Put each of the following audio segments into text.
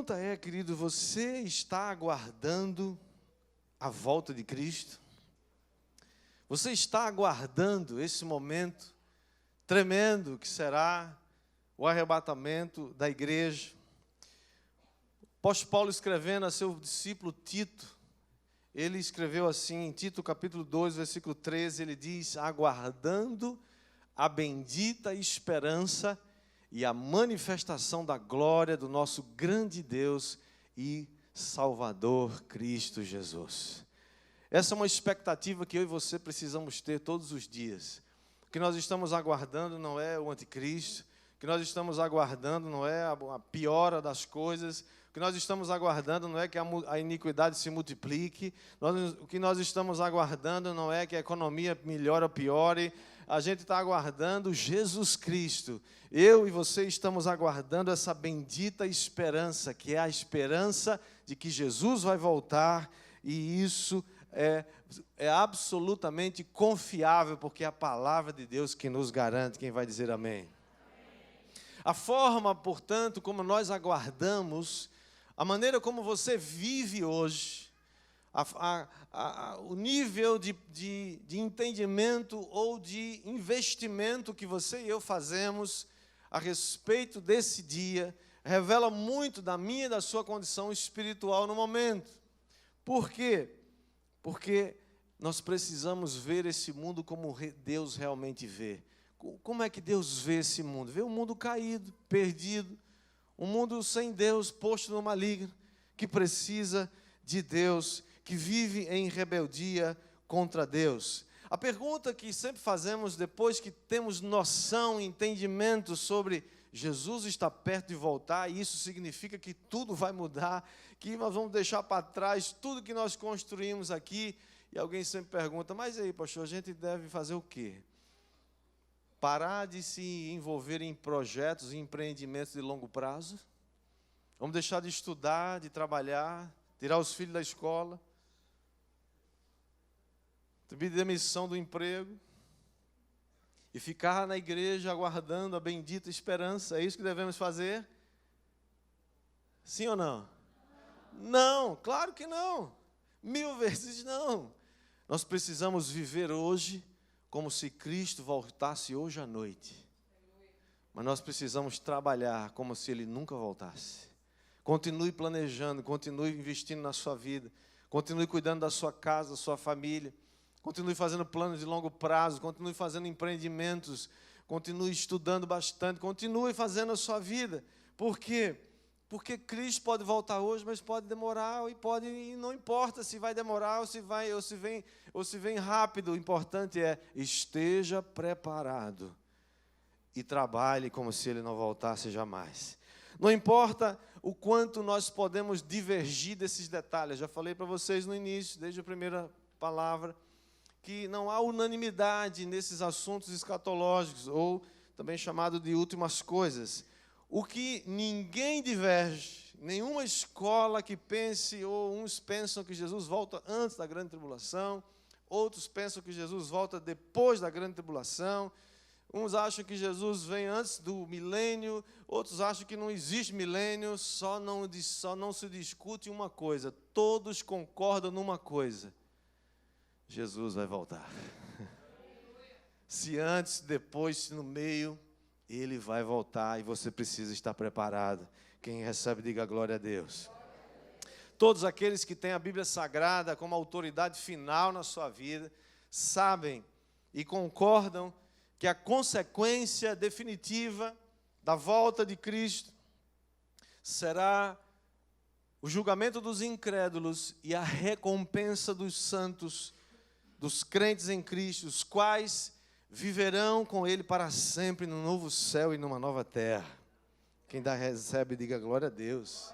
pergunta é, querido, você está aguardando a volta de Cristo? Você está aguardando esse momento tremendo que será o arrebatamento da igreja? O apóstolo Paulo, escrevendo a seu discípulo Tito, ele escreveu assim, em Tito capítulo 2, versículo 13, ele diz: aguardando a bendita esperança e a manifestação da glória do nosso grande Deus e Salvador Cristo Jesus. Essa é uma expectativa que eu e você precisamos ter todos os dias. O que nós estamos aguardando não é o anticristo, o que nós estamos aguardando não é a piora das coisas, o que nós estamos aguardando não é que a iniquidade se multiplique, o que nós estamos aguardando não é que a economia melhore ou piore. A gente está aguardando Jesus Cristo. Eu e você estamos aguardando essa bendita esperança, que é a esperança de que Jesus vai voltar, e isso é absolutamente confiável, porque é a palavra de Deus que nos garante. Quem vai dizer amém? A forma, portanto, como nós aguardamos, a maneira como você vive hoje, o nível de entendimento ou de investimento que você e eu fazemos a respeito desse dia, revela muito da minha e da sua condição espiritual no momento. Por quê? Porque nós precisamos ver esse mundo como Deus realmente vê. Como é que Deus vê esse mundo? Vê um mundo caído, perdido, um mundo sem Deus, posto no maligno, que precisa de Deus, que vive em rebeldia contra Deus. A pergunta que sempre fazemos depois que temos noção, entendimento sobre Jesus está perto de voltar, e isso significa que tudo vai mudar, que nós vamos deixar para trás tudo que nós construímos aqui. E alguém sempre pergunta: mas aí, pastor, a gente deve fazer o quê? Parar de se envolver em projetos e empreendimentos de longo prazo? Vamos deixar de estudar, de trabalhar, tirar os filhos da escola, pedir demissão do emprego e ficar na igreja aguardando a bendita esperança? É isso que devemos fazer? Sim ou não? Não, claro que não. 1000 vezes não. Nós precisamos viver hoje como se Cristo voltasse hoje à noite. Mas nós precisamos trabalhar como se Ele nunca voltasse. Continue planejando, continue investindo na sua vida, continue cuidando da sua casa, da sua família, continue fazendo planos de longo prazo, continue fazendo empreendimentos, continue estudando bastante, continue fazendo a sua vida. Por quê? Porque Cristo pode voltar hoje, mas pode demorar, e não importa se vai demorar ou se vem rápido. O importante é: esteja preparado e trabalhe como se Ele não voltasse jamais. Não importa o quanto nós podemos divergir desses detalhes. Já falei para vocês no início, desde a primeira palavra, que não há unanimidade nesses assuntos escatológicos, ou também chamado de últimas coisas. O que ninguém diverge, nenhuma escola que pense, ou uns pensam que Jesus volta antes da grande tribulação, outros pensam que Jesus volta depois da grande tribulação, uns acham que Jesus vem antes do milênio, outros acham que não existe milênio, só não se discute uma coisa, todos concordam numa coisa: Jesus vai voltar. Se antes, depois, se no meio, Ele vai voltar, e você precisa estar preparado. Quem recebe, diga glória a Deus. Todos aqueles que têm a Bíblia Sagrada como autoridade final na sua vida, sabem e concordam que a consequência definitiva da volta de Cristo será o julgamento dos incrédulos e a recompensa dos santos, dos crentes em Cristo, os quais viverão com Ele para sempre no novo céu e numa nova terra. Quem recebe, diga glória a Deus.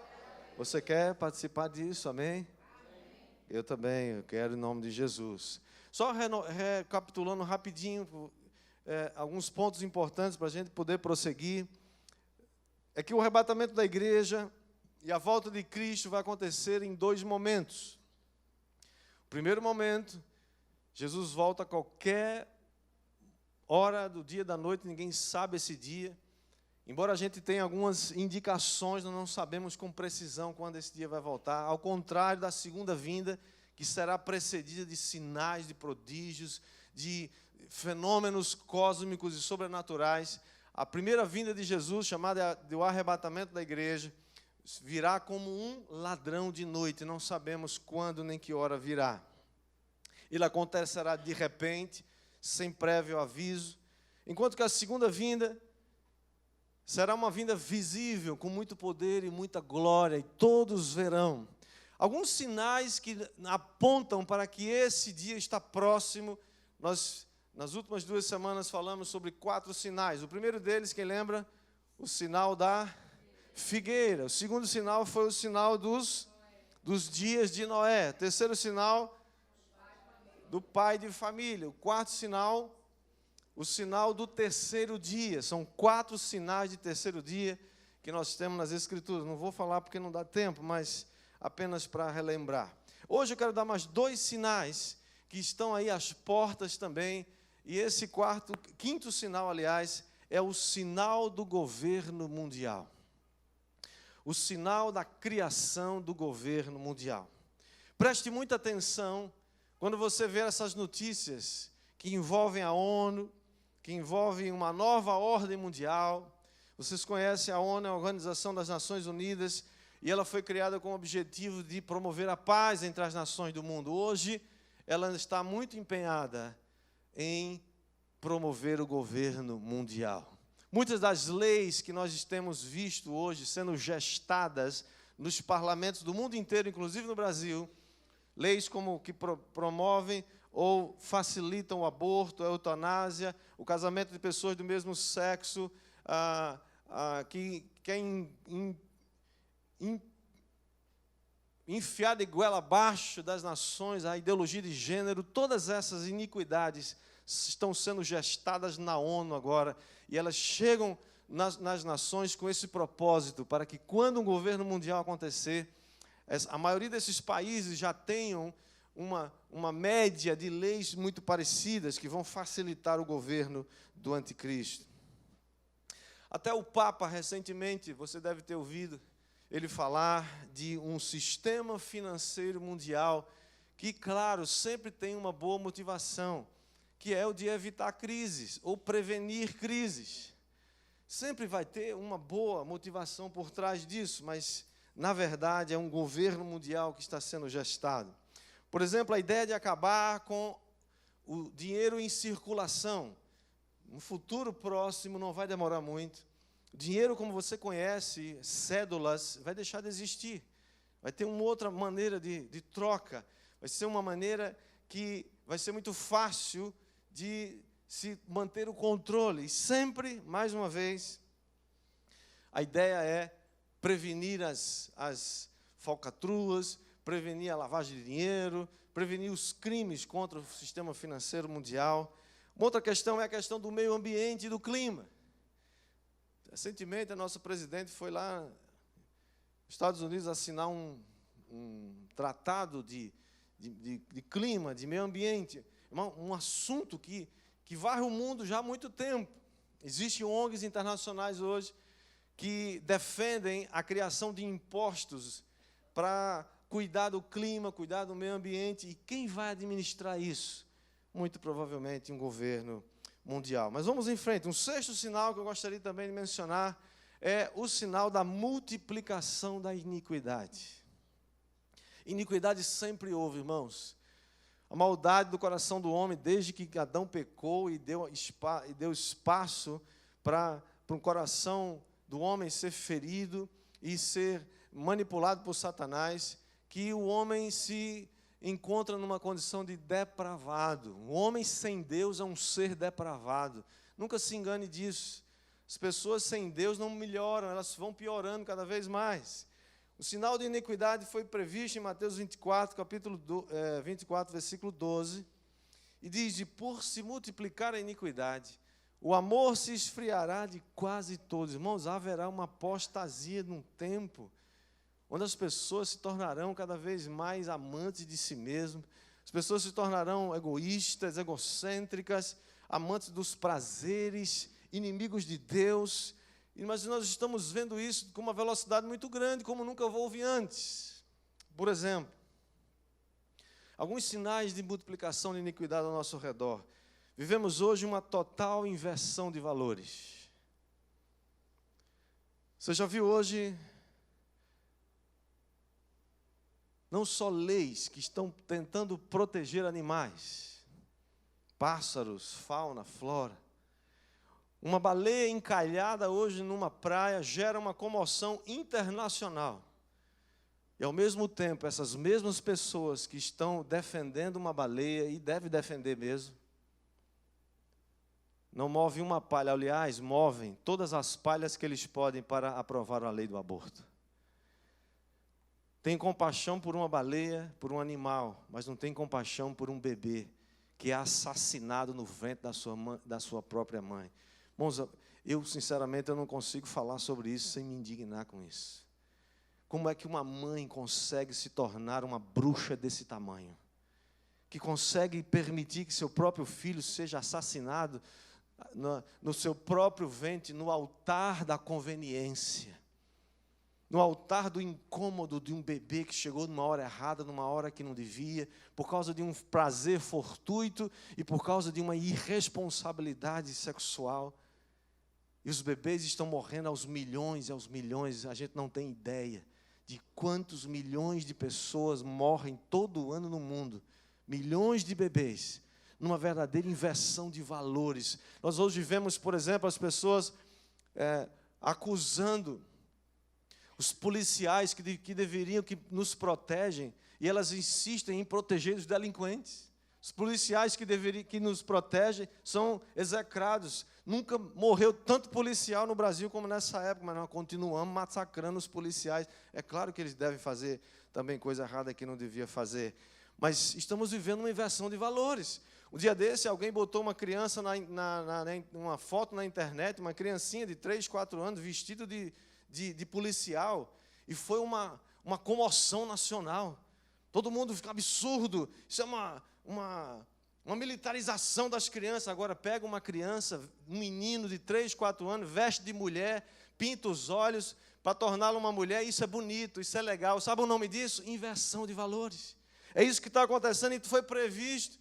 Você quer participar disso, amém? Eu também, eu quero em nome de Jesus. Só recapitulando rapidinho, alguns pontos importantes para a gente poder prosseguir. É que o arrebatamento da igreja e a volta de Cristo vai acontecer em 2 momentos. O primeiro momento, Jesus volta a qualquer hora do dia, da noite, ninguém sabe esse dia. Embora a gente tenha algumas indicações, nós não sabemos com precisão quando esse dia vai voltar. Ao contrário da segunda vinda, que será precedida de sinais, de prodígios, de fenômenos cósmicos e sobrenaturais. A primeira vinda de Jesus, chamada do arrebatamento da igreja, virá como um ladrão de noite. Não sabemos quando nem que hora virá. Ele acontecerá de repente, sem prévio aviso. Enquanto que a segunda vinda será uma vinda visível, com muito poder e muita glória, e todos verão. Alguns sinais que apontam para que esse dia está próximo. Nós, nas últimas 2 semanas, falamos sobre 4 sinais. O primeiro deles, quem lembra? O sinal da figueira. O segundo sinal foi o sinal dos dias de Noé. O terceiro sinal, do pai de família. O quarto sinal, o sinal do terceiro dia. São 4 sinais de terceiro dia que nós temos nas Escrituras. Não vou falar porque não dá tempo, mas apenas para relembrar. Hoje eu quero dar mais 2 sinais que estão aí às portas também. E esse quinto sinal, aliás, é o sinal do governo mundial. O sinal da criação do governo mundial. Preste muita atenção quando você ver essas notícias que envolvem a ONU, que envolvem uma nova ordem mundial. Vocês conhecem a ONU, a Organização das Nações Unidas, e ela foi criada com o objetivo de promover a paz entre as nações do mundo. Hoje, ela está muito empenhada em promover o governo mundial. Muitas das leis que nós temos visto hoje sendo gestadas nos parlamentos do mundo inteiro, inclusive no Brasil, leis como que promovem ou facilitam o aborto, a eutanásia, o casamento de pessoas do mesmo sexo, que querem enfiar de goela abaixo das nações a ideologia de gênero. Todas essas iniquidades estão sendo gestadas na ONU agora, e elas chegam nas nações com esse propósito, para que quando um governo mundial acontecer, a maioria desses países já tenham uma média de leis muito parecidas que vão facilitar o governo do anticristo. Até o Papa, recentemente, você deve ter ouvido ele falar de um sistema financeiro mundial que, claro, sempre tem uma boa motivação, que é o de evitar crises ou prevenir crises. Sempre vai ter uma boa motivação por trás disso, mas, na verdade, é um governo mundial que está sendo gestado. Por exemplo, a ideia de acabar com o dinheiro em circulação. No futuro próximo, não vai demorar muito, o dinheiro, como você conhece, cédulas, vai deixar de existir. Vai ter uma outra maneira de troca. Vai ser uma maneira que vai ser muito fácil de se manter o controle. E sempre, mais uma vez, a ideia é prevenir as falcatruas, prevenir a lavagem de dinheiro, prevenir os crimes contra o sistema financeiro mundial. Uma outra questão é a questão do meio ambiente e do clima. Recentemente, a nossa presidente foi lá nos Estados Unidos assinar um tratado de clima, de meio ambiente. Um assunto que varre o mundo já há muito tempo. Existem ONGs internacionais hoje que defendem a criação de impostos para cuidar do clima, cuidar do meio ambiente. E quem vai administrar isso? Muito provavelmente um governo mundial. Mas vamos em frente. Um sexto sinal que eu gostaria também de mencionar é o sinal da multiplicação da iniquidade. Iniquidade sempre houve, irmãos. A maldade do coração do homem, desde que Adão pecou e deu espaço para um coração do homem ser ferido e ser manipulado por Satanás, que o homem se encontra numa condição de depravado. O homem sem Deus é um ser depravado. Nunca se engane disso. As pessoas sem Deus não melhoram, elas vão piorando cada vez mais. O sinal de iniquidade foi previsto em Mateus 24, capítulo 24, versículo 12, e diz: de por se multiplicar a iniquidade, o amor se esfriará de quase todos. Irmãos, haverá uma apostasia num tempo onde as pessoas se tornarão cada vez mais amantes de si mesmas, as pessoas se tornarão egoístas, egocêntricas, amantes dos prazeres, inimigos de Deus, Mas nós estamos vendo isso com uma velocidade muito grande, como nunca houve antes. Por exemplo, alguns sinais de multiplicação de iniquidade ao nosso redor. Vivemos hoje uma total inversão de valores. Você já viu hoje não só leis que estão tentando proteger animais, pássaros, fauna, flora. Uma baleia encalhada hoje numa praia gera uma comoção internacional. E ao mesmo tempo, essas mesmas pessoas que estão defendendo uma baleia, e devem defender mesmo, não movem uma palha, aliás, movem todas as palhas que eles podem para aprovar a lei do aborto. Tem compaixão por uma baleia, por um animal, mas não tem compaixão por um bebê que é assassinado no ventre da sua própria mãe. Irmãos, eu sinceramente não consigo falar sobre isso sem me indignar com isso. Como é que uma mãe consegue se tornar uma bruxa desse tamanho? Que consegue permitir que seu próprio filho seja assassinado no seu próprio ventre, no altar da conveniência. No altar do incômodo de um bebê que chegou numa hora errada, numa hora que não devia, por causa de um prazer fortuito e por causa de uma irresponsabilidade sexual. E os bebês estão morrendo aos milhões e aos milhões, a gente não tem ideia de quantos milhões de pessoas morrem todo ano no mundo. Milhões de bebês, numa verdadeira inversão de valores. Nós hoje vemos, por exemplo, as pessoas acusando os policiais que deveriam, que nos protegem, e elas insistem em proteger os delinquentes. Os policiais que nos protegem são execrados. Nunca morreu tanto policial no Brasil como nessa época, mas nós continuamos massacrando os policiais. É claro que eles devem fazer também coisa errada que não devia fazer, mas estamos vivendo uma inversão de valores. Um dia desse, alguém botou uma criança, uma foto na internet, uma criancinha de 3, 4 anos, vestido de policial, e foi uma comoção nacional. Todo mundo fica absurdo, isso é uma militarização das crianças. Agora pega uma criança, um menino de 3, 4 anos, veste de mulher, pinta os olhos para torná-la uma mulher, isso é bonito, isso é legal. Sabe o nome disso? Inversão de valores. É isso que está acontecendo e foi previsto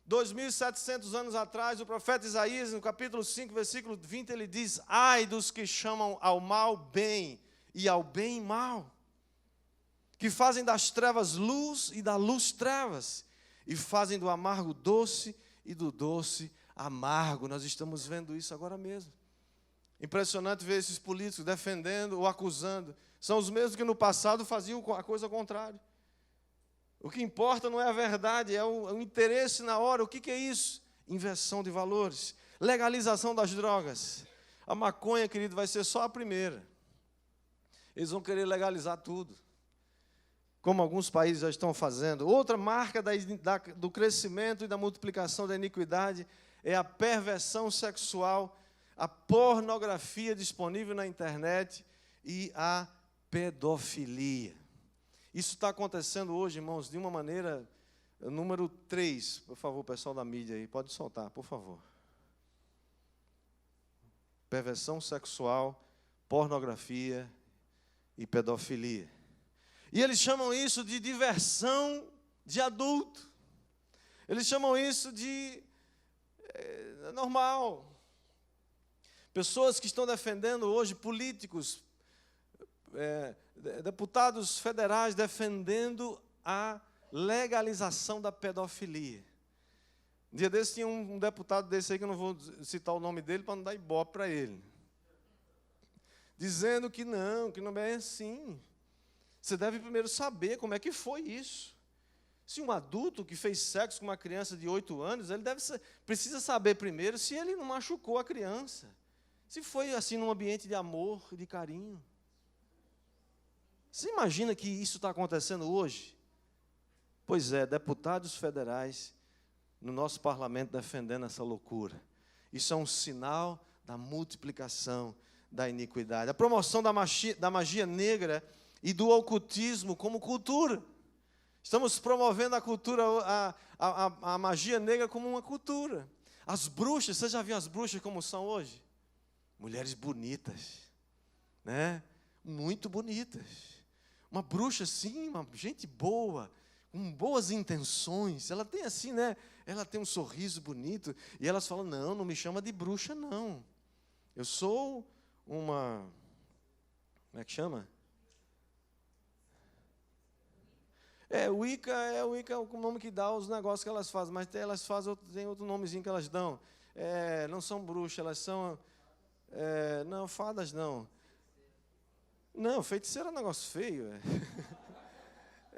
2.700 anos atrás. O profeta Isaías, no capítulo 5, versículo 20, ele diz: ai dos que chamam ao mal bem e ao bem mal, que fazem das trevas luz e da luz trevas, e fazem do amargo doce e do doce amargo. Nós estamos vendo isso agora mesmo. Impressionante ver esses políticos defendendo ou acusando. São os mesmos que no passado faziam a coisa contrária. O que importa não é a verdade, é o interesse na hora. O que é isso? Inversão de valores. Legalização das drogas. A maconha, querido, vai ser só a primeira. Eles vão querer legalizar tudo, como alguns países já estão fazendo. Outra marca do crescimento e da multiplicação da iniquidade é a perversão sexual, a pornografia disponível na internet e a pedofilia. Isso está acontecendo hoje, irmãos, de uma maneira, número 3. Por favor, pessoal da mídia aí, pode soltar, por favor. Perversão sexual, pornografia e pedofilia. E eles chamam isso de diversão de adulto. Eles chamam isso de normal. Pessoas que estão defendendo hoje, políticos, deputados federais, defendendo a legalização da pedofilia. Um dia desse tinha um deputado desse aí, que eu não vou citar o nome dele para não dar ibope para ele, dizendo que não é assim. Você deve primeiro saber como é que foi isso. Se um adulto que fez sexo com uma criança de 8 anos, ele precisa saber primeiro se ele não machucou a criança. Se foi assim num ambiente de amor, de carinho. Você imagina que isso está acontecendo hoje? Pois é, deputados federais no nosso parlamento defendendo essa loucura. Isso é um sinal da multiplicação da iniquidade. A promoção da magia negra e do ocultismo como cultura. Estamos promovendo a cultura, a magia negra como uma cultura. As bruxas, você já viu as bruxas como são hoje? Mulheres bonitas, né? Muito bonitas. Uma bruxa, sim, uma gente boa, com boas intenções. Ela tem assim, né? Ela tem um sorriso bonito. E elas falam, não me chama de bruxa, não. Eu sou uma... Como é que chama? Wicca é o nome que dá os negócios que elas fazem. Mas elas fazem, tem outro nomezinho que elas dão. Não são bruxas, elas são... não, fadas não. Não, feiticeira é um negócio feio.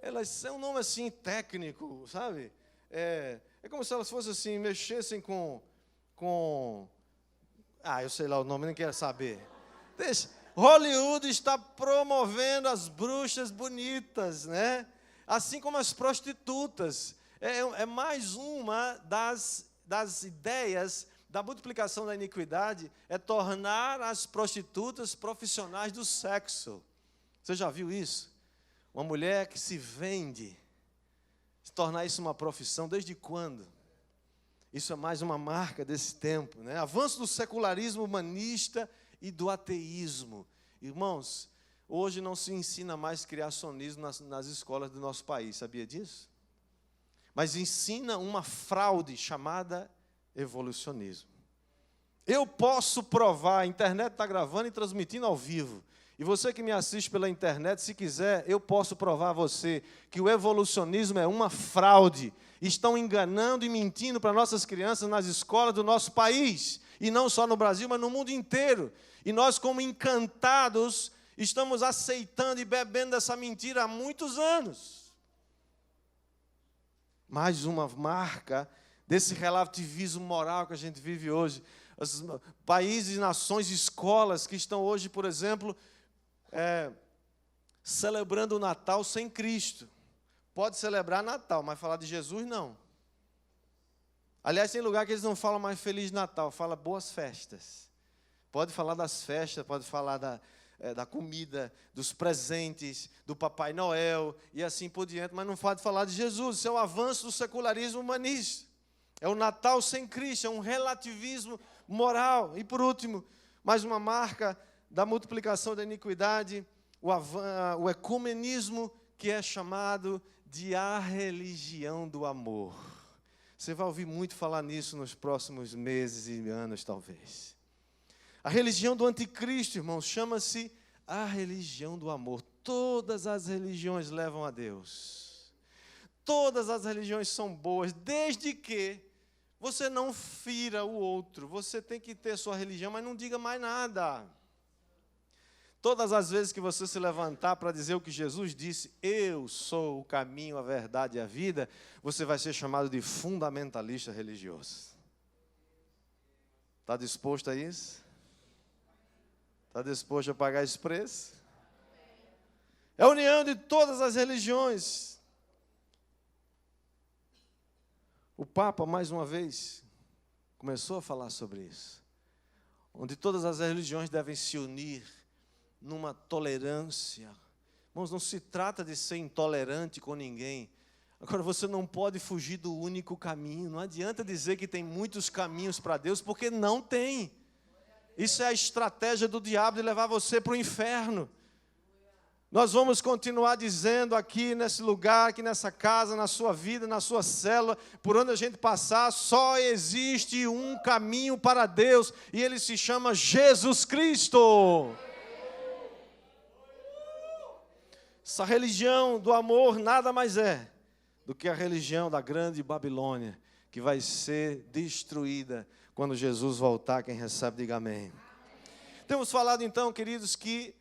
Elas são um nome assim técnico, sabe? É como se elas fossem assim, mexessem com... eu sei lá o nome, nem quero saber. Deixa. Hollywood está promovendo as bruxas bonitas, né? Assim como as prostitutas. É mais uma das ideias da multiplicação da iniquidade, é tornar as prostitutas profissionais do sexo. Você já viu isso? Uma mulher que se vende, se tornar isso uma profissão, desde quando? Isso é mais uma marca desse tempo, né? Avanço do secularismo humanista e do ateísmo. Irmãos, hoje não se ensina mais criacionismo nas escolas do nosso país, sabia disso? Mas ensina uma fraude chamada evolucionismo. Eu posso provar, a internet está gravando e transmitindo ao vivo. E você que me assiste pela internet, se quiser, eu posso provar a você que o evolucionismo é uma fraude. Estão enganando e mentindo para nossas crianças nas escolas do nosso país. E não só no Brasil, mas no mundo inteiro. E nós, como encantados, estamos aceitando e bebendo dessa mentira há muitos anos. Mais uma marca desse relativismo moral que a gente vive hoje. Os países, nações, escolas que estão hoje, por exemplo, celebrando o Natal sem Cristo. Pode celebrar Natal, mas falar de Jesus, não. Aliás, tem lugar que eles não falam mais Feliz Natal, fala boas festas. Pode falar das festas, pode falar da comida, dos presentes, do Papai Noel e assim por diante, mas não pode falar de Jesus. Isso é o avanço do secularismo humanista. É o Natal sem Cristo, é um relativismo moral. E por último, mais uma marca da multiplicação da iniquidade, o ecumenismo, que é chamado de a religião do amor. Você vai ouvir muito falar nisso nos próximos meses e anos, talvez. A religião do anticristo, irmãos, chama-se a religião do amor. Todas as religiões levam a Deus. Todas as religiões são boas, desde que você não fira o outro. Você tem que ter sua religião, mas não diga mais nada. Todas as vezes que você se levantar para dizer o que Jesus disse, eu sou o caminho, a verdade e a vida, você vai ser chamado de fundamentalista religioso. Está disposto a isso? Está disposto a pagar esse preço? É a união de todas as religiões. O Papa, mais uma vez, começou a falar sobre isso. Onde todas as religiões devem se unir numa tolerância. Irmãos, não se trata de ser intolerante com ninguém. Agora, você não pode fugir do único caminho. Não adianta dizer que tem muitos caminhos para Deus, porque não tem. Isso é a estratégia do diabo de levar você para o inferno. Nós vamos continuar dizendo aqui nesse lugar, aqui nessa casa, na sua vida, na sua célula, por onde a gente passar, só existe um caminho para Deus, e ele se chama Jesus Cristo. Essa religião do amor nada mais é do que a religião da grande Babilônia, que vai ser destruída quando Jesus voltar. Quem recebe, diga amém. Temos falado então, queridos, que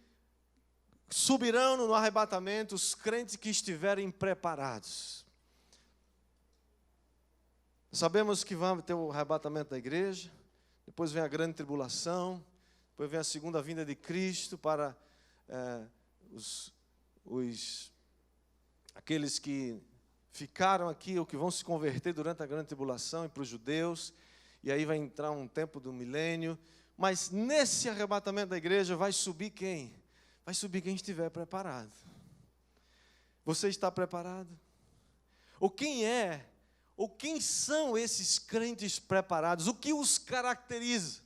subirão no arrebatamento os crentes que estiverem preparados. Sabemos que vai ter o arrebatamento da igreja, depois vem a grande tribulação, depois vem a segunda vinda de Cristo para aqueles que ficaram aqui ou que vão se converter durante a grande tribulação e para os judeus, e aí vai entrar um tempo do milênio. Mas nesse arrebatamento da igreja vai subir quem? Vai subir quem estiver preparado. Você está preparado? Ou quem são esses crentes preparados? O que os caracteriza?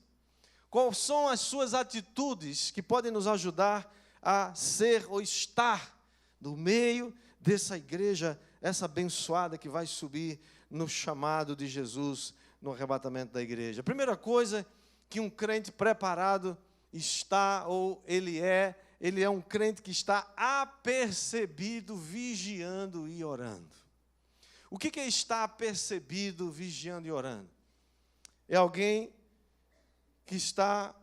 Quais são as suas atitudes que podem nos ajudar a ser ou estar no meio dessa igreja, essa abençoada que vai subir no chamado de Jesus, no arrebatamento da igreja? A primeira coisa que um crente preparado está, ou ele é um crente que está apercebido, vigiando e orando. O que é estar apercebido, vigiando e orando? É alguém que está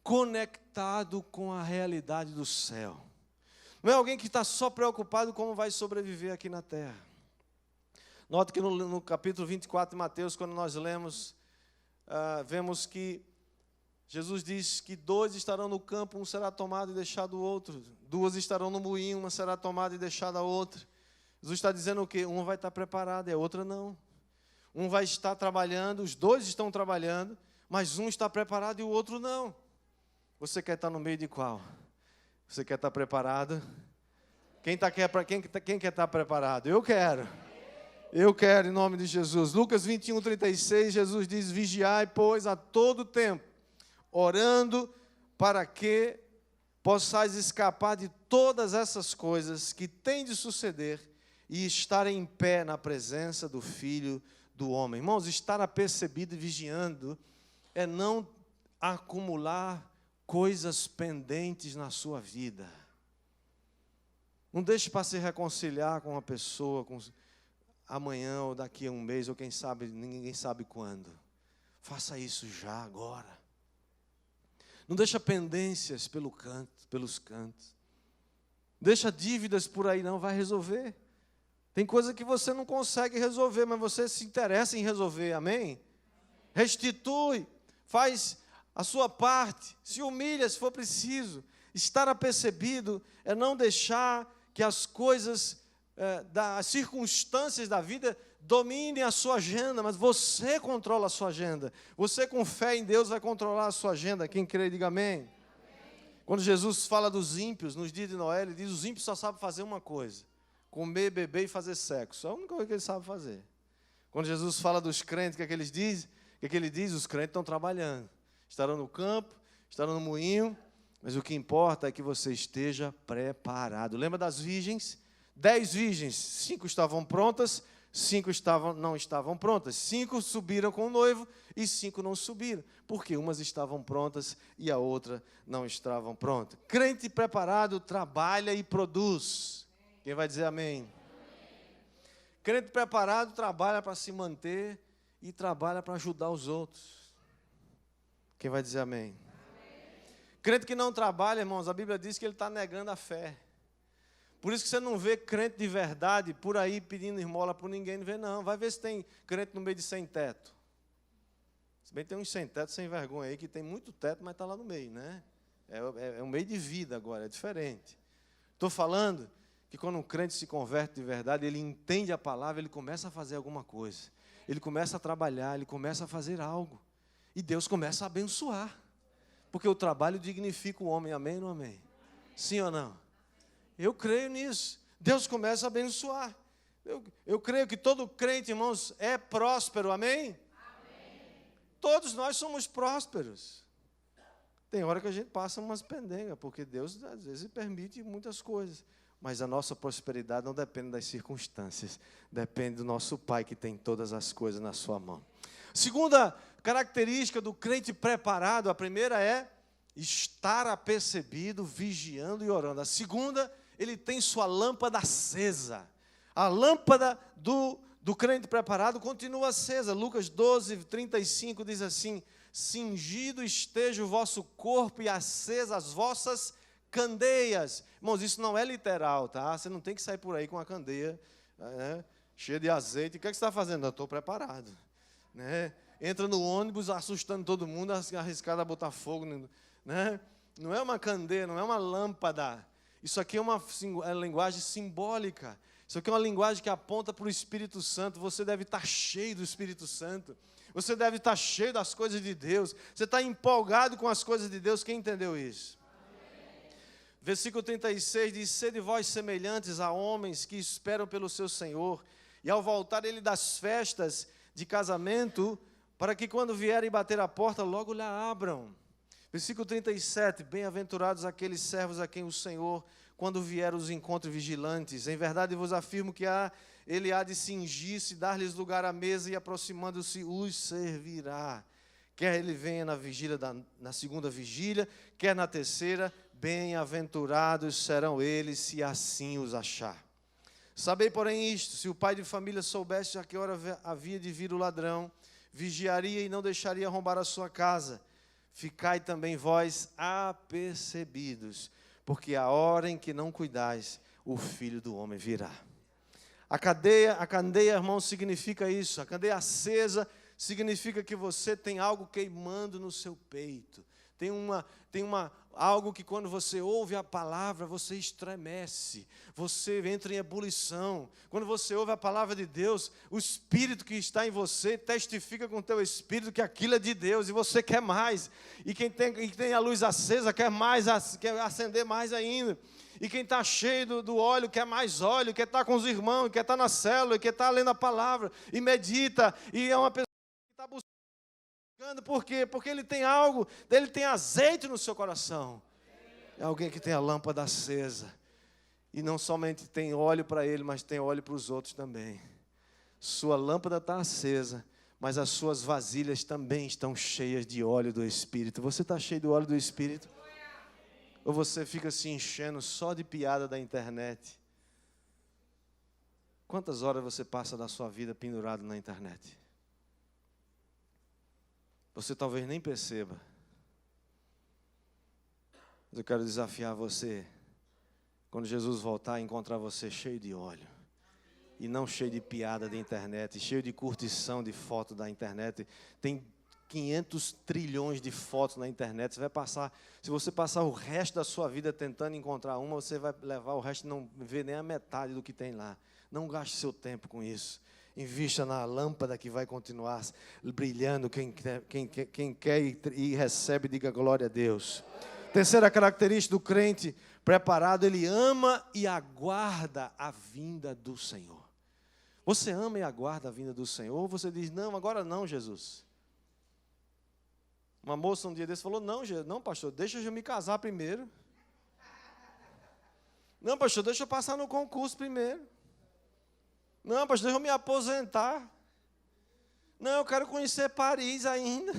conectado com a realidade do céu. Não é alguém que está só preocupado com como vai sobreviver aqui na terra. Note que no capítulo 24 de Mateus, quando nós lemos, vemos que Jesus diz que 2 estarão no campo, um será tomado e deixado o outro. 2 estarão no moinho, uma será tomada e deixada a outra. Jesus está dizendo o quê? Uma vai estar preparada e a outra não. Um vai estar trabalhando, os 2 estão trabalhando, mas um está preparado e o outro não. Você quer estar no meio de qual? Você quer estar preparado? Quem quer estar preparado? Eu quero. Eu quero, em nome de Jesus. Lucas 21, 36, Jesus diz: vigiai, pois, a todo tempo, orando para que possais escapar de todas essas coisas que têm de suceder e estar em pé na presença do Filho do Homem. Irmãos, estar apercebido e vigiando é não acumular coisas pendentes na sua vida. Não deixe para se reconciliar com uma pessoa amanhã ou daqui a um mês, ou quem sabe, ninguém sabe quando. Faça isso já, agora. Não deixa pendências pelos cantos. Deixa dívidas por aí, não vai resolver. Tem coisa que você não consegue resolver, mas você se interessa em resolver, amém? Restitui, faz a sua parte, se humilha se for preciso. Estar apercebido é não deixar que as coisas, as circunstâncias da vida dominem a sua agenda, mas você controla a sua agenda. Você, com fé em Deus, vai controlar a sua agenda. Quem crê, diga amém. Amém. Quando Jesus fala dos ímpios, nos dias de Noé, ele diz: os ímpios só sabem fazer uma coisa: comer, beber e fazer sexo. É a única coisa que eles sabem fazer. Quando Jesus fala dos crentes, o que é que eles dizem? O que é que ele diz? Os crentes estão trabalhando. Estarão no campo, estarão no moinho, mas o que importa é que você esteja preparado. Lembra das virgens? 10 virgens, 5 estavam prontas, 5 não estavam prontas. 5 subiram com o noivo e 5 não subiram, porque umas estavam prontas e a outra não estavam prontas. Crente preparado trabalha e produz. Quem vai dizer amém? Amém. Crente preparado trabalha para se manter e trabalha para ajudar os outros. Quem vai dizer amém? Amém. Crente que não trabalha, irmãos, a Bíblia diz que ele está negando a fé. Por isso que você não vê crente de verdade por aí pedindo esmola por ninguém, não vê não. Vai ver se tem crente no meio de sem teto. Se bem que tem uns sem teto, sem vergonha aí, que tem muito teto, mas está lá no meio, né? É um meio de vida agora, é diferente. Estou falando que quando um crente se converte de verdade, ele entende a palavra, ele começa a fazer alguma coisa. Ele começa a trabalhar, ele começa a fazer algo. E Deus começa a abençoar. Porque o trabalho dignifica o homem, amém ou não amém? Sim ou não? Eu creio nisso. Deus começa a abençoar. Eu creio que todo crente, irmãos, é próspero, amém? Amém. Todos nós somos prósperos. Tem hora que a gente passa umas pendengas, porque Deus às vezes permite muitas coisas. Mas a nossa prosperidade não depende das circunstâncias. Depende do nosso Pai que tem todas as coisas na sua mão. Segunda característica do crente preparado, a primeira é estar apercebido, vigiando e orando. A segunda, ele tem sua lâmpada acesa. A lâmpada do crente preparado continua acesa. Lucas 12, 35 diz assim: cingido esteja o vosso corpo e acesa as vossas candeias. Irmãos, isso não é literal, tá? Você não tem que sair por aí com a candeia, né, cheia de azeite. O que é que você está fazendo? Eu estou preparado, né? Entra no ônibus assustando todo mundo, arriscado a botar fogo, né? Não é uma candeia, não é uma lâmpada. Isso aqui é uma linguagem simbólica. Isso aqui é uma linguagem que aponta para o Espírito Santo. Você deve estar cheio do Espírito Santo. Você deve estar cheio das coisas de Deus. Você está empolgado com as coisas de Deus. Quem entendeu isso? Amém. Versículo 36 diz: sede vós semelhantes a homens que esperam pelo seu Senhor, e ao voltar ele das festas de casamento, para que quando vierem bater a porta, logo lhe abram. Versículo 37, bem-aventurados aqueles servos a quem o Senhor, quando vier, os encontre vigilantes. Em verdade vos afirmo que ele há de cingir-se, dar-lhes lugar à mesa e, aproximando-se, os servirá. Quer ele venha na segunda vigília, quer na terceira, bem-aventurados serão eles, se assim os achar. Sabei, porém, isto: se o pai de família soubesse a que hora havia de vir o ladrão, vigiaria e não deixaria arrombar a sua casa. Ficai também vós apercebidos, porque a hora em que não cuidais, o Filho do Homem virá. A candeia, irmão, significa isso. A candeia acesa significa que você tem algo queimando no seu peito. Tem algo que quando você ouve a palavra, você estremece, você entra em ebulição. Quando você ouve a palavra de Deus, o Espírito que está em você testifica com o teu Espírito que aquilo é de Deus e você quer mais. E quem tem a luz acesa quer mais, quer acender mais ainda. E quem está cheio do óleo quer mais óleo, quer estar com os irmãos, quer estar na célula, quer estar lendo a palavra e medita. E é uma pessoa que está buscando. Por quê? Porque ele tem algo, ele tem azeite no seu coração. É alguém que tem a lâmpada acesa. E não somente tem óleo para ele, mas tem óleo para os outros também. Sua lâmpada está acesa, mas as suas vasilhas também estão cheias de óleo do Espírito. Você está cheio do óleo do Espírito? Ou você fica se enchendo só de piada da internet? Quantas horas você passa da sua vida pendurado na internet? Você talvez nem perceba. Mas eu quero desafiar você, quando Jesus voltar, a encontrar você cheio de óleo. E não cheio de piada da internet, cheio de curtição de foto da internet. Tem 500 trilhões de fotos na internet. Se você passar o resto da sua vida tentando encontrar uma, você vai levar o resto e não ver nem a metade do que tem lá. Não gaste seu tempo com isso. Invista na lâmpada que vai continuar brilhando. Quem quer e recebe, diga glória a Deus. Terceira característica do crente preparado: ele ama e aguarda a vinda do Senhor. Você ama e aguarda a vinda do Senhor? Ou você diz: não, agora não, Jesus. Uma moça um dia desse falou: não, pastor, deixa eu me casar primeiro. Não, pastor, deixa eu passar no concurso primeiro. Não, pastor, deixa eu me aposentar. Não, eu quero conhecer Paris ainda.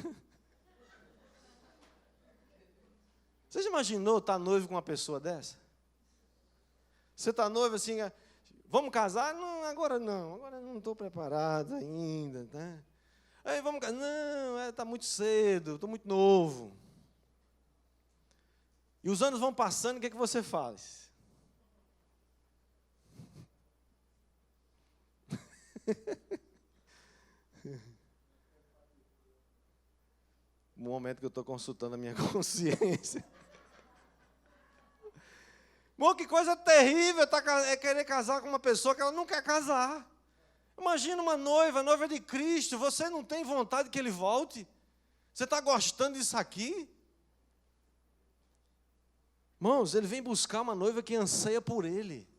Você já imaginou estar noivo com uma pessoa dessa? Você está noivo assim, vamos casar? Não, agora não estou preparado ainda. Né? Aí vamos casar? Não, está muito cedo, estou muito novo. E os anos vão passando, o que é que você faz? No momento que eu estou consultando a minha consciência. Bom, que coisa terrível é querer casar com uma pessoa que ela não quer casar. Imagina uma noiva de Cristo, você não tem vontade que ele volte? Você está gostando disso aqui? Irmãos, ele vem buscar uma noiva que anseia por ele.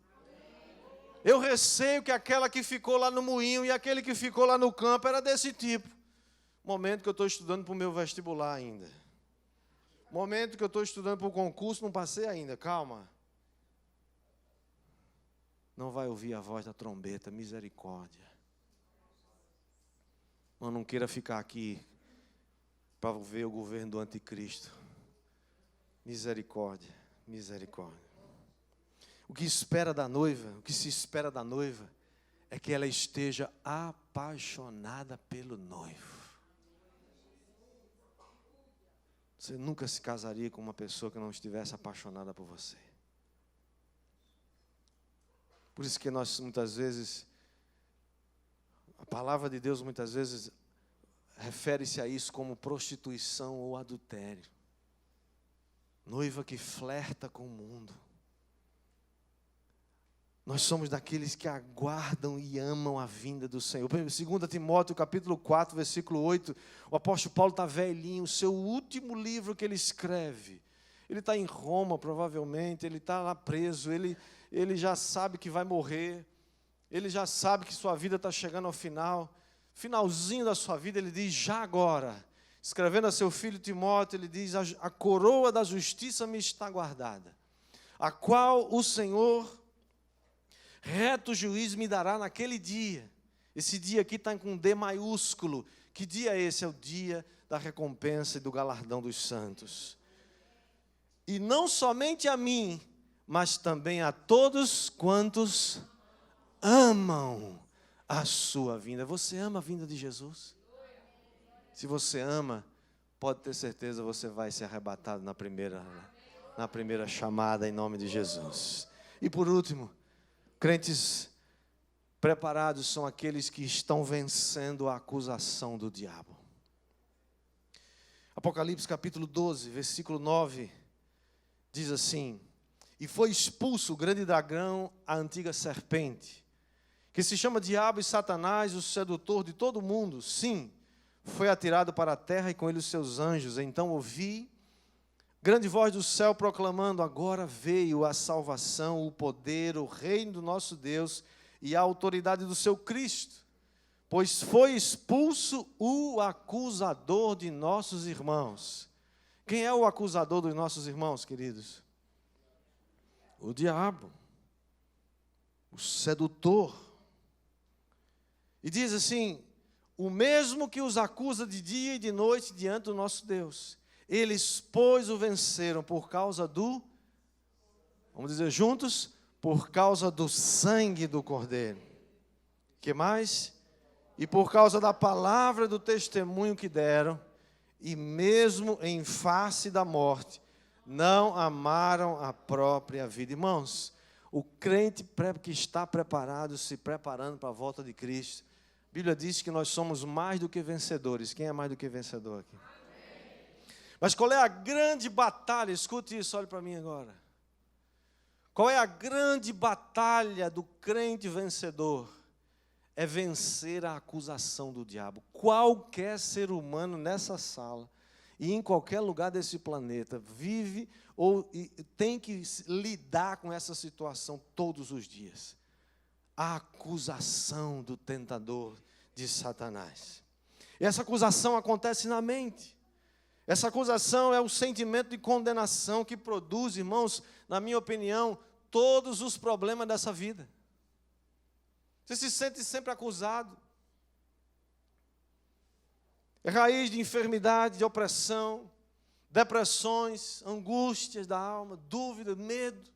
Eu receio que aquela que ficou lá no moinho e aquele que ficou lá no campo era desse tipo. Momento que eu estou estudando para o meu vestibular ainda. Momento que eu estou estudando para o concurso, não passei ainda, calma. Não vai ouvir a voz da trombeta, misericórdia. Mas não queira ficar aqui para ver o governo do anticristo. Misericórdia, misericórdia. O que se espera da noiva é que ela esteja apaixonada pelo noivo. Você nunca se casaria com uma pessoa que não estivesse apaixonada por você. Por isso que nós muitas vezes, a palavra de Deus muitas vezes refere-se a isso como prostituição ou adultério. Noiva que flerta com o mundo. Nós somos daqueles que aguardam e amam a vinda do Senhor. 2 Timóteo, capítulo 4, versículo 8, o apóstolo Paulo está velhinho, o seu último livro que ele escreve. Ele está em Roma, provavelmente, ele está lá preso, ele já sabe que vai morrer, ele já sabe que sua vida está chegando ao final. finalzinho da sua vida, ele diz, já agora, escrevendo a seu filho Timóteo, ele diz, a coroa da justiça me está guardada, a qual o Senhor, reto juiz, me dará naquele dia. Esse dia aqui está com D maiúsculo. Que dia é esse? É o dia da recompensa e do galardão dos santos. E não somente a mim, mas também a todos quantos amam a sua vinda. Você ama a vinda de Jesus? Se você ama, pode ter certeza, você vai ser arrebatado na primeira chamada, em nome de Jesus. E por último, crentes preparados são aqueles que estão vencendo a acusação do diabo. Apocalipse capítulo 12, versículo 9, diz assim: e foi expulso o grande dragão, a antiga serpente, que se chama Diabo e Satanás, o sedutor de todo mundo. Sim, foi atirado para a terra e com ele os seus anjos. Então ouvi grande voz do céu proclamando: agora veio a salvação, o poder, o reino do nosso Deus e a autoridade do seu Cristo, pois foi expulso o acusador de nossos irmãos. Quem é o acusador dos nossos irmãos, queridos? O diabo, o sedutor. E diz assim: o mesmo que os acusa de dia e de noite diante do nosso Deus. Eles, pois, o venceram por causa do, vamos dizer juntos, por causa do sangue do Cordeiro. Que mais? E por causa da palavra do testemunho que deram, e mesmo em face da morte, não amaram a própria vida. Irmãos, o crente que está preparado, se preparando para a volta de Cristo, a Bíblia diz que nós somos mais do que vencedores. Quem é mais do que vencedor aqui? Amém. Mas qual é a grande batalha? Escute isso, olhe para mim agora. Qual é a grande batalha do crente vencedor? É vencer a acusação do diabo. Qualquer ser humano nessa sala e em qualquer lugar desse planeta vive ou tem que lidar com essa situação todos os dias. A acusação do tentador de Satanás. E essa acusação acontece na mente. Essa acusação é o sentimento de condenação que produz, irmãos, na minha opinião, todos os problemas dessa vida. Você se sente sempre acusado. É raiz de enfermidade, de opressão, depressões, angústias da alma, dúvida, medo.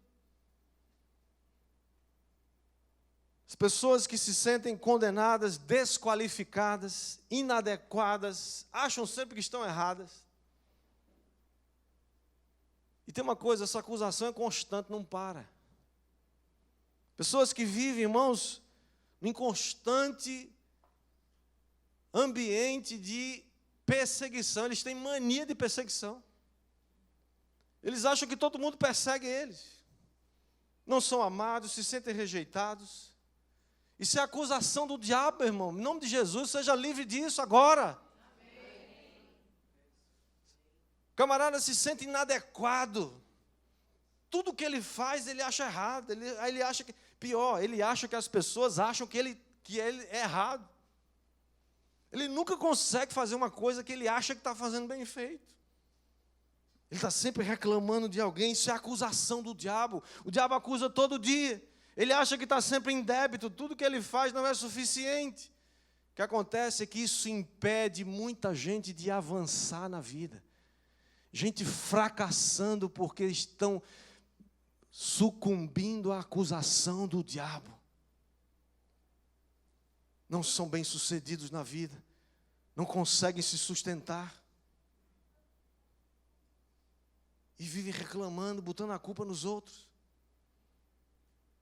As pessoas que se sentem condenadas, desqualificadas, inadequadas, acham sempre que estão erradas. E tem uma coisa, essa acusação é constante, não para. Pessoas que vivem, irmãos, em constante ambiente de perseguição. Eles têm mania de perseguição. Eles acham que todo mundo persegue eles. Não são amados, se sentem rejeitados. Isso é acusação do diabo, irmão. Em nome de Jesus, seja livre disso agora. Amém. O camarada se sente inadequado. Tudo que ele faz, ele acha errado. Ele acha que, pior, ele acha que as pessoas acham que ele é errado. Ele nunca consegue fazer uma coisa que ele acha que está fazendo bem feito. Ele está sempre reclamando de alguém. Isso é acusação do diabo. O diabo acusa todo dia. Ele acha que está sempre em débito. Tudo que ele faz não é suficiente. O que acontece é que isso impede muita gente de avançar na vida. Gente fracassando porque estão sucumbindo à acusação do diabo. Não são bem-sucedidos na vida. Não conseguem se sustentar. E vivem reclamando, botando a culpa nos outros.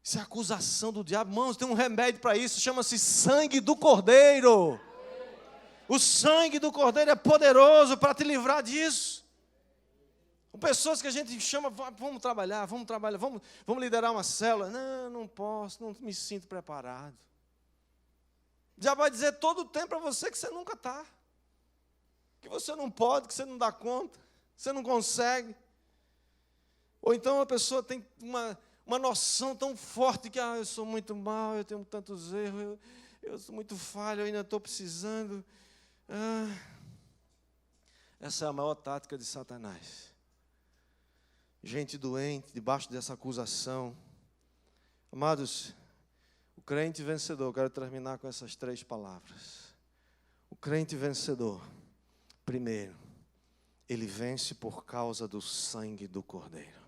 Isso é acusação do diabo. Irmãos, tem um remédio para isso, chama-se sangue do Cordeiro. O sangue do Cordeiro é poderoso para te livrar disso. Com pessoas que a gente chama, vamos trabalhar, vamos liderar uma célula. Não posso, não me sinto preparado. Já vai dizer todo o tempo para você que você nunca está. Que você não pode, que você não dá conta, que você não consegue. Ou então a pessoa tem uma noção tão forte que eu sou muito mal, eu tenho tantos erros, eu sou muito falho, eu ainda estou precisando. Essa é a maior tática de Satanás. Gente doente, debaixo dessa acusação. Amados, o crente vencedor, eu quero terminar com essas 3 palavras. O crente vencedor, primeiro, ele vence por causa do sangue do Cordeiro.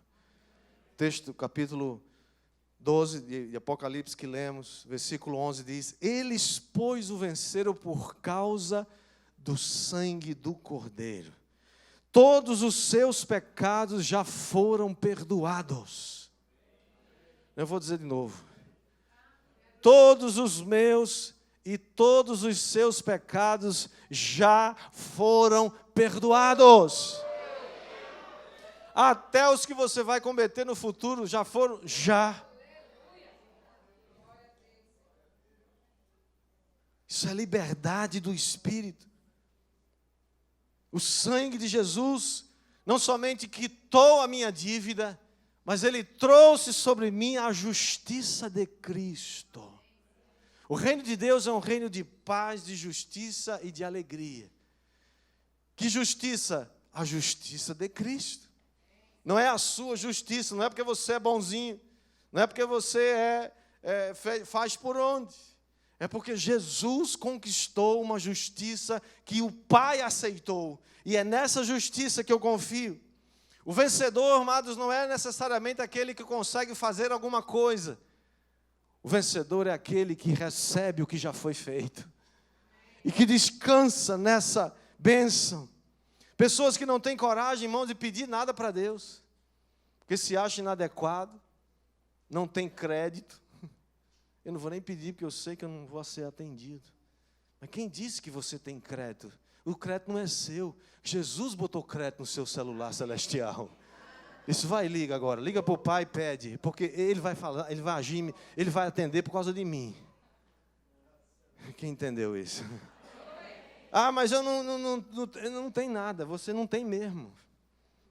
Texto, capítulo 12 de Apocalipse que lemos, versículo 11 diz: eles, pois, o venceram por causa do sangue do Cordeiro. Todos os seus pecados já foram perdoados. Eu vou dizer de novo. Todos os meus e todos os seus pecados já foram perdoados. Até os que você vai cometer no futuro já foram, já. Isso é liberdade do Espírito. O sangue de Jesus não somente quitou a minha dívida, mas Ele trouxe sobre mim a justiça de Cristo. O reino de Deus é um reino de paz, de justiça e de alegria. Que justiça? A justiça de Cristo. Não é a sua justiça, não é porque você é bonzinho, não é porque você faz por onde. É porque Jesus conquistou uma justiça que o Pai aceitou. E é nessa justiça que eu confio. O vencedor, amados, não é necessariamente aquele que consegue fazer alguma coisa. O vencedor é aquele que recebe o que já foi feito. E que descansa nessa bênção. Pessoas que não têm coragem, irmãos, de pedir nada para Deus. Porque se acham inadequado, não tem crédito. Eu não vou nem pedir, porque eu sei que eu não vou ser atendido. Mas quem disse que você tem crédito? O crédito não é seu. Jesus botou crédito no seu celular celestial. Isso vai, liga agora. Liga para o Pai e pede. Porque Ele vai falar, Ele vai agir, Ele vai atender por causa de mim. Quem entendeu isso? Mas eu não tenho nada. Você não tem mesmo.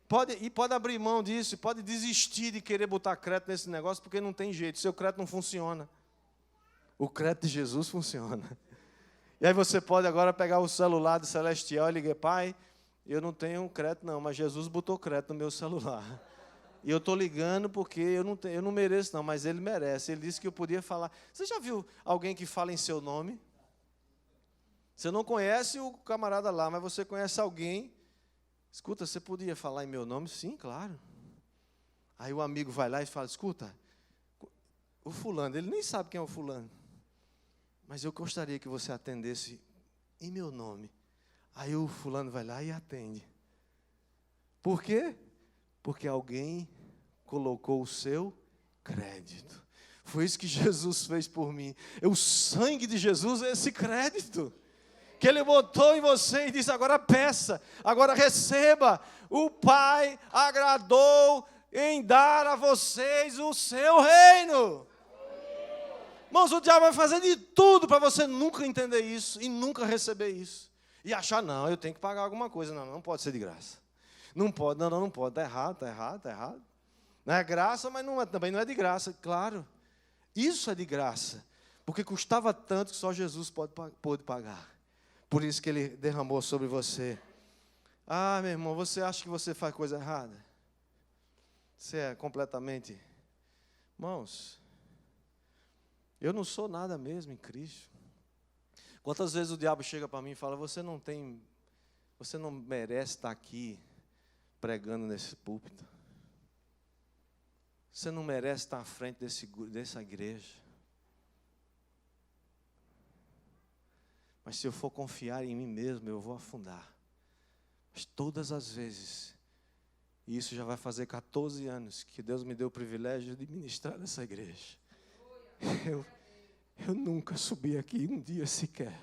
Pode abrir mão disso, pode desistir de querer botar crédito nesse negócio, porque não tem jeito. Seu crédito não funciona. O crédito de Jesus funciona. E aí você pode agora pegar o celular do celestial e ligar: Pai, eu não tenho crédito não, mas Jesus botou crédito no meu celular. E eu estou ligando porque eu não mereço não, mas Ele merece. Ele disse que eu podia falar. Você já viu alguém que fala em seu nome? Você não conhece o camarada lá, mas você conhece alguém. Escuta, você podia falar em meu nome? Sim, claro. Aí o amigo vai lá e fala: escuta, o fulano, ele nem sabe quem é o fulano. Mas eu gostaria que você atendesse em meu nome. Aí o fulano vai lá e atende. Por quê? Porque alguém colocou o seu crédito. Foi isso que Jesus fez por mim. O sangue de Jesus é esse crédito que Ele botou em você e disse: agora peça, agora receba. O Pai agradou em dar a vocês o seu reino. Irmãos, o diabo vai fazer de tudo para você nunca entender isso e nunca receber isso. E achar: não, eu tenho que pagar alguma coisa. Não pode ser de graça. Não pode, não pode. Está errado. Não é graça, mas também não é de graça. Claro, isso é de graça. Porque custava tanto que só Jesus pôde pagar. Por isso que Ele derramou sobre você. Meu irmão, você acha que você faz coisa errada? Você é completamente... Irmãos, eu não sou nada mesmo em Cristo. Quantas vezes o diabo chega para mim e fala: você não merece estar aqui pregando nesse púlpito. Você não merece estar à frente dessa igreja. Mas se eu for confiar em mim mesmo, eu vou afundar. Mas todas as vezes, e isso já vai fazer 14 anos, que Deus me deu o privilégio de ministrar nessa igreja. Eu nunca subi aqui um dia sequer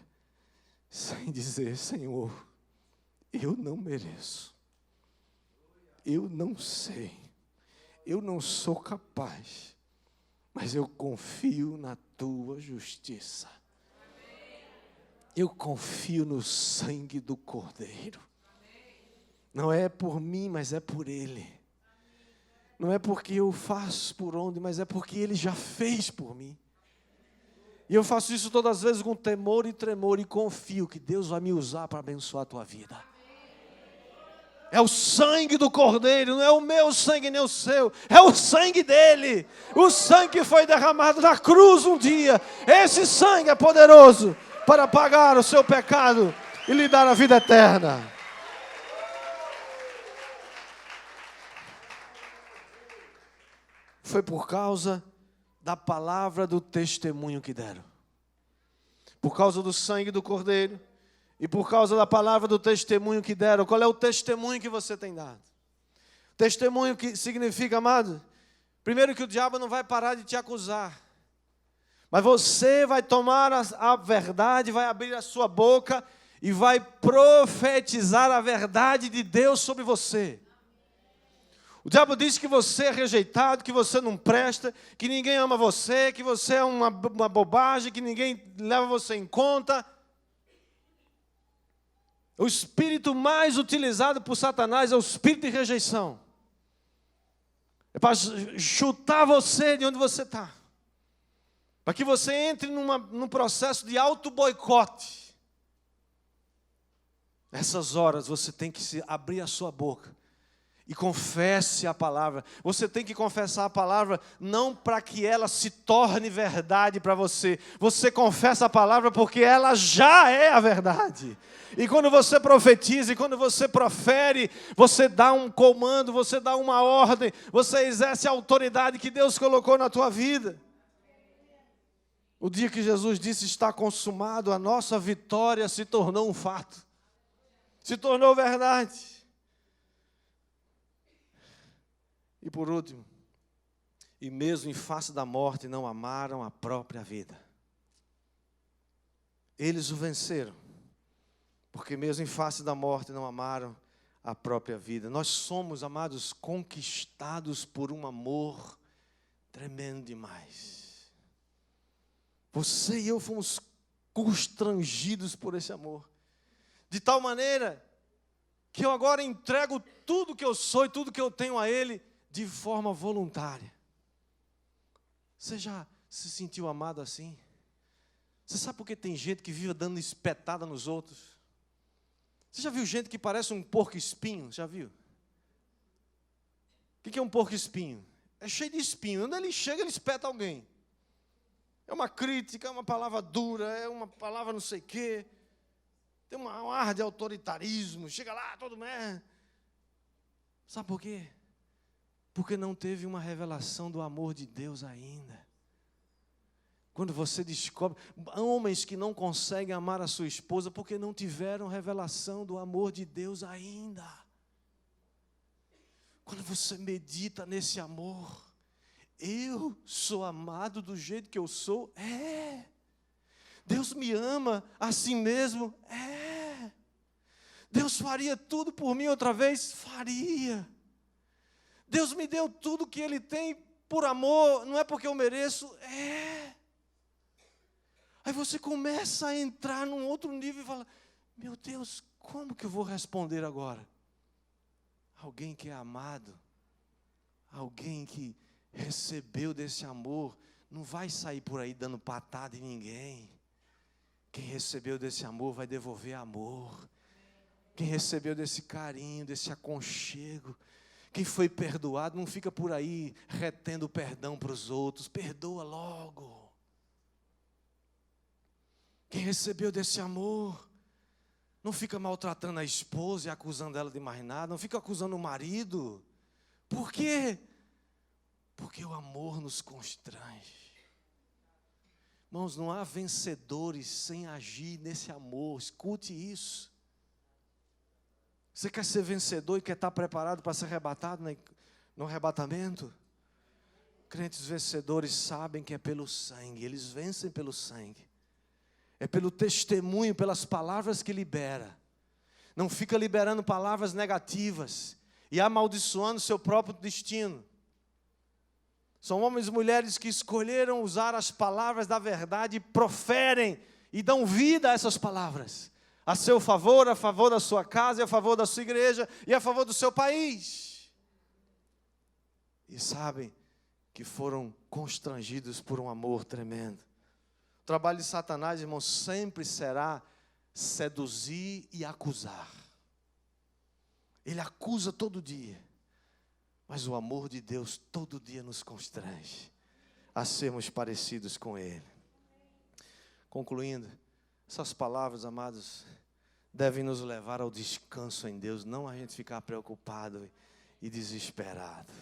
sem dizer: Senhor, eu não mereço. Eu não sei. Eu não sou capaz. Mas eu confio na Tua justiça. Eu confio no sangue do Cordeiro. Não é por mim, mas é por Ele. Não é porque eu faço por onde, mas é porque Ele já fez por mim. E eu faço isso todas as vezes com temor e tremor e confio que Deus vai me usar para abençoar a tua vida. É o sangue do Cordeiro, não é o meu sangue nem o seu, é o sangue dele. O sangue que foi derramado na cruz um dia. Esse sangue é poderoso para pagar o seu pecado e lhe dar a vida eterna. Foi por causa da palavra do testemunho que deram. Por causa do sangue do Cordeiro e por causa da palavra do testemunho que deram. Qual é o testemunho que você tem dado? Testemunho que significa, amado, primeiro que o diabo não vai parar de te acusar. Mas você vai tomar a verdade, vai abrir a sua boca e vai profetizar a verdade de Deus sobre você. O diabo diz que você é rejeitado, que você não presta, que ninguém ama você, que você é uma bobagem, que ninguém leva você em conta. O espírito mais utilizado por Satanás é o espírito de rejeição. É para chutar você de onde você está. Para que você entre num processo de auto-boicote. Nessas horas você tem que abrir a sua boca e confesse a palavra. Você tem que confessar a palavra não para que ela se torne verdade para você. Você confessa a palavra porque ela já é a verdade. E quando você profetiza, e quando você profere, você dá um comando, você dá uma ordem, você exerce a autoridade que Deus colocou na tua vida. O dia que Jesus disse está consumado, a nossa vitória se tornou um fato. Se tornou verdade. E por último, e mesmo em face da morte não amaram a própria vida. Eles o venceram, porque mesmo em face da morte não amaram a própria vida. Nós somos, amados, conquistados por um amor tremendo demais. Você e eu fomos constrangidos por esse amor. De tal maneira que eu agora entrego tudo que eu sou e tudo que eu tenho a Ele de forma voluntária. Você já se sentiu amado assim? Você sabe por que tem gente que vive dando espetada nos outros? Você já viu gente que parece um porco-espinho? Já viu? O que é um porco-espinho? É cheio de espinho. Onde ele chega, ele espeta alguém. É uma crítica, é uma palavra dura, é uma palavra não sei o quê. Tem um ar de autoritarismo. Chega lá, todo mundo. Sabe por quê? Porque não teve uma revelação do amor de Deus ainda. Quando você descobre, homens que não conseguem amar a sua esposa porque não tiveram revelação do amor de Deus ainda. Quando você medita nesse amor, eu sou amado do jeito que eu sou, Deus me ama assim mesmo, Deus faria tudo por mim outra vez, faria. Deus me deu tudo que Ele tem por amor, não é porque eu mereço, Aí você começa a entrar num outro nível e fala, meu Deus, como que eu vou responder agora? Alguém que é amado, alguém que recebeu desse amor, não vai sair por aí dando patada em ninguém. Quem recebeu desse amor vai devolver amor. Quem recebeu desse carinho, desse aconchego, quem foi perdoado, não fica por aí retendo perdão para os outros. Perdoa logo. Quem recebeu desse amor, não fica maltratando a esposa e acusando ela de mais nada. Não fica acusando o marido. Por quê? Porque o amor nos constrange. Irmãos, não há vencedores sem agir nesse amor. Escute isso. Você quer ser vencedor e quer estar preparado para ser arrebatado no arrebatamento? Crentes vencedores sabem que é pelo sangue. Eles vencem pelo sangue. É pelo testemunho, pelas palavras que libera. Não fica liberando palavras negativas e amaldiçoando seu próprio destino. São homens e mulheres que escolheram usar as palavras da verdade e proferem e dão vida a essas palavras. A seu favor, a favor da sua casa, a favor da sua igreja e a favor do seu país. E sabem que foram constrangidos por um amor tremendo. O trabalho de Satanás, irmão, sempre será seduzir e acusar. Ele acusa todo dia. Mas o amor de Deus todo dia nos constrange a sermos parecidos com Ele. Concluindo, essas palavras, amados, devem nos levar ao descanso em Deus, não a gente ficar preocupado e desesperado.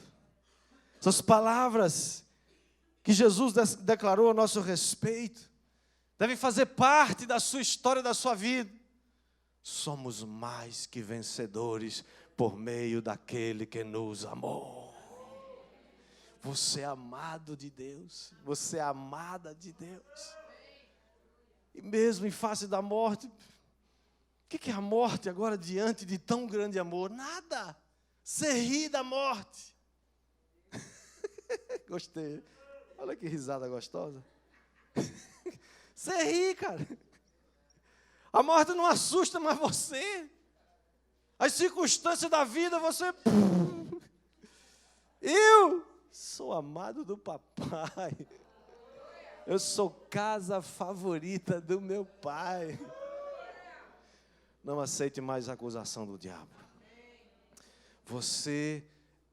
Essas palavras que Jesus declarou a nosso respeito, devem fazer parte da sua história, da sua vida. Somos mais que vencedores por meio daquele que nos amou. Você é amado de Deus, você é amada de Deus. E mesmo em face da morte, o que é a morte agora diante de tão grande amor? Nada. Você ri da morte. Gostei. Olha que risada gostosa. Você ri, cara. A morte não assusta mais você. As circunstâncias da vida, você... Eu sou amado do papai. Eu sou casa favorita do meu pai. Não aceite mais a acusação do diabo. Você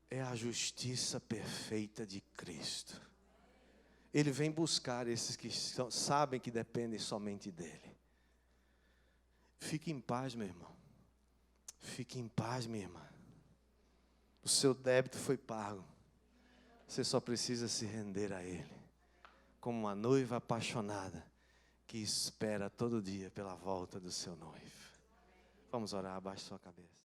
é a justiça perfeita de Cristo. Ele vem buscar esses que sabem que dependem somente dele. Fique em paz, meu irmão. Fique em paz, minha irmã. O seu débito foi pago. Você só precisa se render a Ele. Como uma noiva apaixonada que espera todo dia pela volta do seu noivo. Vamos orar, abaixe sua cabeça.